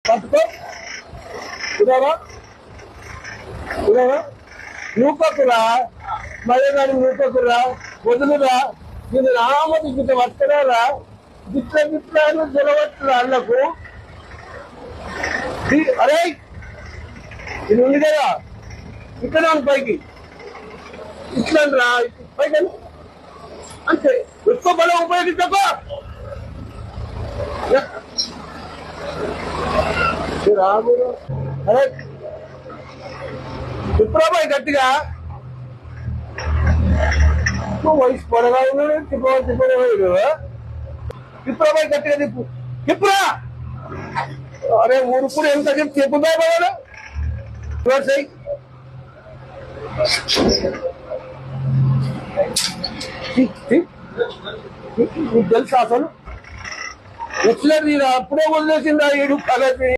పట్టుకో ఇదారా ఇదారా నూకకురా మళ్ళీ కానీ నూకకురా వదులురా నేను రామది గిట్ట పట్టుకురారా గిట్ల గిట్ల జలవట్టురా అన్నకు అరే ఇది ఉంది కదా ఇక్కడ పైకి ఇట్లా రా పైకి అంతే ఎక్కువ బలం ఉపయోగించకో రాదు అరే తిప్పురాబాయ్ గట్టిగా వయసు పొడగా ఉన్నాడు తిప్పురాబాయ్ గట్టిగా తిప్పు తిప్పురా అరే ఊరుకుడు ఎంత చెప్పి తిప్పుదా బాగా నీకు తెలుసా అసలు ఎట్లా అప్పుడే వదిలేసిందా ఏడు కలసి